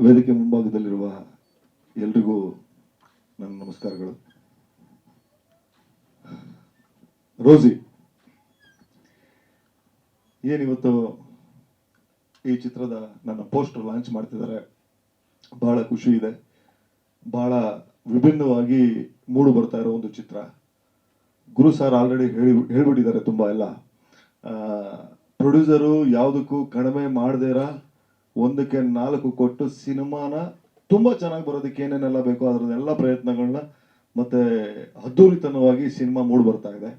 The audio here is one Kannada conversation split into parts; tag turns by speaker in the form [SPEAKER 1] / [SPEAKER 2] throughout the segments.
[SPEAKER 1] ವೇದಿಕೆ ಮುಂಭಾಗದಲ್ಲಿರುವ ಎಲ್ರಿಗೂ ನನ್ನ ನಮಸ್ಕಾರಗಳು. ರೋಸಿ, ಏನಿವತ್ತು ಈ ಚಿತ್ರದ ನನ್ನ ಪೋಸ್ಟರ್ ಲಾಂಚ್ ಮಾಡ್ತಿದ್ದಾರೆ, ಬಹಳ ಖುಷಿ ಇದೆ. ಬಹಳ ವಿಭಿನ್ನವಾಗಿ ಮೂಡು ಬರ್ತಾ ಇರೋ ಒಂದು ಚಿತ್ರ. ಗುರು ಸರ್ ಆಲ್ರೆಡಿ ಹೇಳ್ಬಿಟ್ಟಿದ್ದಾರೆ ತುಂಬ ಎಲ್ಲ. ಪ್ರೊಡ್ಯೂಸರು ಯಾವುದಕ್ಕೂ ಕಡಿಮೆ ಮಾಡದೇರ 1ಕ್ಕೆ 4 ಕೊಟ್ಟು ಸಿನಿಮಾನ ತುಂಬಾ ಚೆನ್ನಾಗಿ ಬರೋದಕ್ಕೆ ಏನೇನೆಲ್ಲ ಬೇಕೋ ಅದರದೆಲ್ಲ ಪ್ರಯತ್ನಗಳನ್ನ ಮತ್ತೆ ಅದ್ದೂರಿತನವಾಗಿ ಸಿನಿಮಾ ಮೂಡ್ ಬರ್ತಾ ಇದೆ.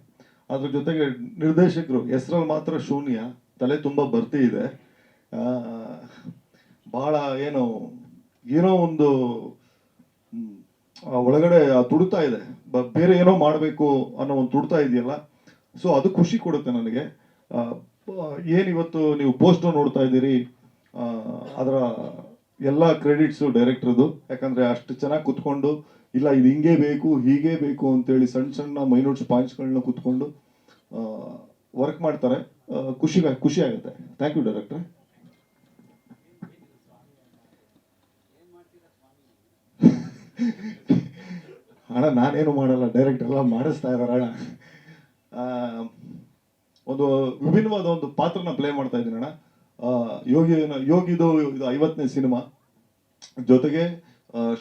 [SPEAKER 1] ಅದ್ರ ಜೊತೆಗೆ ನಿರ್ದೇಶಕರು ಹೆಸರಲ್ಲಿ ಮಾತ್ರ ಶೂನ್ಯ, ತಲೆ ತುಂಬಾ ಬರ್ತಿ ಇದೆ. ಬಹಳ ಏನೋ ಒಂದು ಒಳಗಡೆ ತುಡುತ್ತಾ ಇದೆ, ಬೇರೆ ಏನೋ ಮಾಡಬೇಕು ಅನ್ನೋ ಒಂದು ತುಡ್ತಾ ಇದೆಯಲ್ಲ. ಸೊ ಅದು ಖುಷಿ ಕೊಡುತ್ತೆ ನನಗೆ. ಏನಿವತ್ತು ನೀವು ಪೋಸ್ಟರ್ ನೋಡ್ತಾ ಇದ್ದೀರಿ, ಅದರ ಎಲ್ಲ ಕ್ರೆಡಿಟ್ಸು ಡೈರೆಕ್ಟರ್ದು. ಯಾಕಂದ್ರೆ ಅಷ್ಟು ಚೆನ್ನಾಗಿ ಕುತ್ಕೊಂಡು, ಇಲ್ಲ ಇದು ಹಿಂಗೆ ಬೇಕು ಹೀಗೆ ಬೇಕು ಅಂತೇಳಿ ಸಣ್ಣ ಸಣ್ಣ ಮೈನ್ಯೂಟ್ಸ್ ಪಾಯಿಂಟ್ಸ್ಗಳನ್ನ ಕುತ್ಕೊಂಡು ವರ್ಕ್ ಮಾಡ್ತಾರೆ. ಖುಷಿ ಆಗುತ್ತೆ. Thank you director. ಅಣ್ಣ ನಾನೇನು ಮಾಡಲ್ಲ, ಡೈರೆಕ್ಟ್ ಎಲ್ಲ ಮಾಡಿಸ್ತಾ ಇದಾರೆ ಅಣ್ಣ. ಒಂದು ವಿಭಿನ್ನವಾದ ಒಂದು ಪಾತ್ರನ ಪ್ಲೇ ಮಾಡ್ತಾ ಇದ್ದೀನಿ ಅಣ್ಣ. ಯೋಗಿದು ಇದು 50ನೇ ಸಿನಿಮಾ. ಜೊತೆಗೆ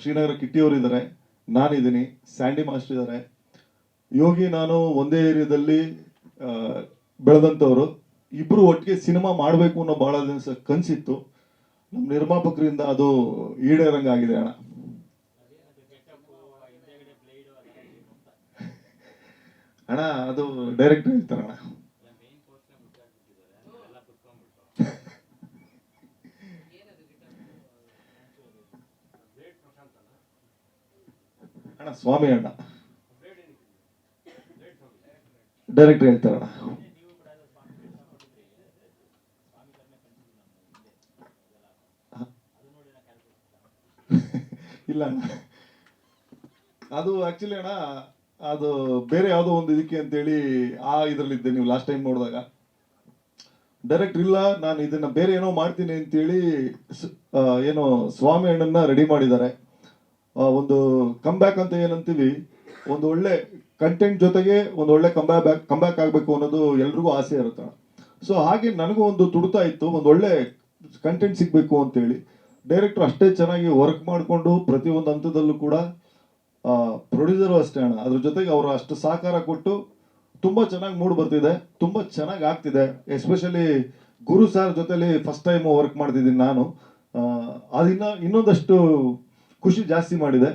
[SPEAKER 1] ಶ್ರೀನಗರ ಕಿಟ್ಟಿಯವರು ಇದ್ದಾರೆ, ನಾನಿದ್ದೀನಿ, ಸ್ಯಾಂಡಿ ಮಾಸ್ಟರ್ ಇದ್ದಾರೆ. ಯೋಗಿ ನಾನು ಒಂದೇ ಏರಿಯಾದಲ್ಲಿ ಬೆಳೆದಂಥವ್ರು. ಇಬ್ರು ಒಟ್ಟಿಗೆ ಸಿನಿಮಾ ಮಾಡಬೇಕು ಅನ್ನೋ ಬಹಳ ದಿವಸ ಕನಸಿತ್ತು. ನಮ್ಮ ನಿರ್ಮಾಪಕರಿಂದ ಅದು ಈಡೇರಂಗಾಗಿದೆ ಅಣ್ಣ. ಅಣ್ಣ ಅದು ಡೈರೆಕ್ಟರ್ ಹೇಳ್ತಾರಣ್ಣ. ಅಣ್ಣ ಸ್ವಾಮಿ ಅಣ್ಣ ಡೈರೆಕ್ಟರ್ ಹೇಳ್ತಾರಣ್ಣ. ಇಲ್ಲ ಅಣ್ಣ, ಅದು ಆಕ್ಚುಲಿ ಅಣ್ಣ ಅದು ಬೇರೆ ಯಾವುದೋ ಒಂದು ಇದಕ್ಕೆ ಅಂತೇಳಿ ಇದರಲ್ಲಿದ್ದೆ. ನೀವು ಲಾಸ್ಟ್ ಟೈಮ್ ನೋಡಿದಾಗ ಡೈರೆಕ್ಟರ್ ಇಲ್ಲ, ನಾನು ಇದನ್ನ ಬೇರೆ ಏನೋ ಮಾಡ್ತೀನಿ ಅಂತೇಳಿ ಏನೋ ಸ್ವಾಮಿ ಅಣ್ಣನ ರೆಡಿ ಮಾಡಿದ್ದಾರೆ. ಒಂದು ಕಮ್ಬ್ಯಾಕ್ ಅಂತ ಏನಂತೀವಿ, ಒಂದು ಒಳ್ಳೆ ಕಂಟೆಂಟ್ ಜೊತೆಗೆ ಒಂದು ಒಳ್ಳೆ ಕಂಬ್ಯಾಕ್ ಆಗಬೇಕು ಅನ್ನೋದು ಎಲ್ರಿಗೂ ಆಸೆ ಇರುತ್ತೆ. ಸೊ ಹಾಗೆ ನನಗೂ ಒಂದು ತುಡ್ತಾ ಇತ್ತು, ಒಂದು ಒಳ್ಳೆ ಕಂಟೆಂಟ್ ಸಿಗಬೇಕು ಅಂತೇಳಿ. ಡೈರೆಕ್ಟರ್ ಅಷ್ಟೇ ಚೆನ್ನಾಗಿ ವರ್ಕ್ ಮಾಡಿಕೊಂಡು ಪ್ರತಿಯೊಂದು ಹಂತದಲ್ಲೂ ಕೂಡ, ಪ್ರೊಡ್ಯೂಸರು ಅಷ್ಟೇ ಅಣ್ಣ, ಅದ್ರ ಜೊತೆಗೆ ಅವರು ಅಷ್ಟು ಸಹಕಾರ ಕೊಟ್ಟು ತುಂಬಾ ಚೆನ್ನಾಗಿ ಮೂಡ್ ಬರ್ತಿದೆ, ತುಂಬಾ ಚೆನ್ನಾಗಿ ಆಗ್ತಿದೆ. ಎಸ್ಪೆಷಲಿ ಗುರು ಸರ್ ಜೊತೆಲಿ ಫಸ್ಟ್ ಟೈಮ್ ವರ್ಕ್ ಮಾಡ್ತಿದ್ದೀನಿ ನಾನು. ಇನ್ನೊಂದಷ್ಟು ಖುಷಿ ಜಾಸ್ತಿ ಮಾಡಿದೆ.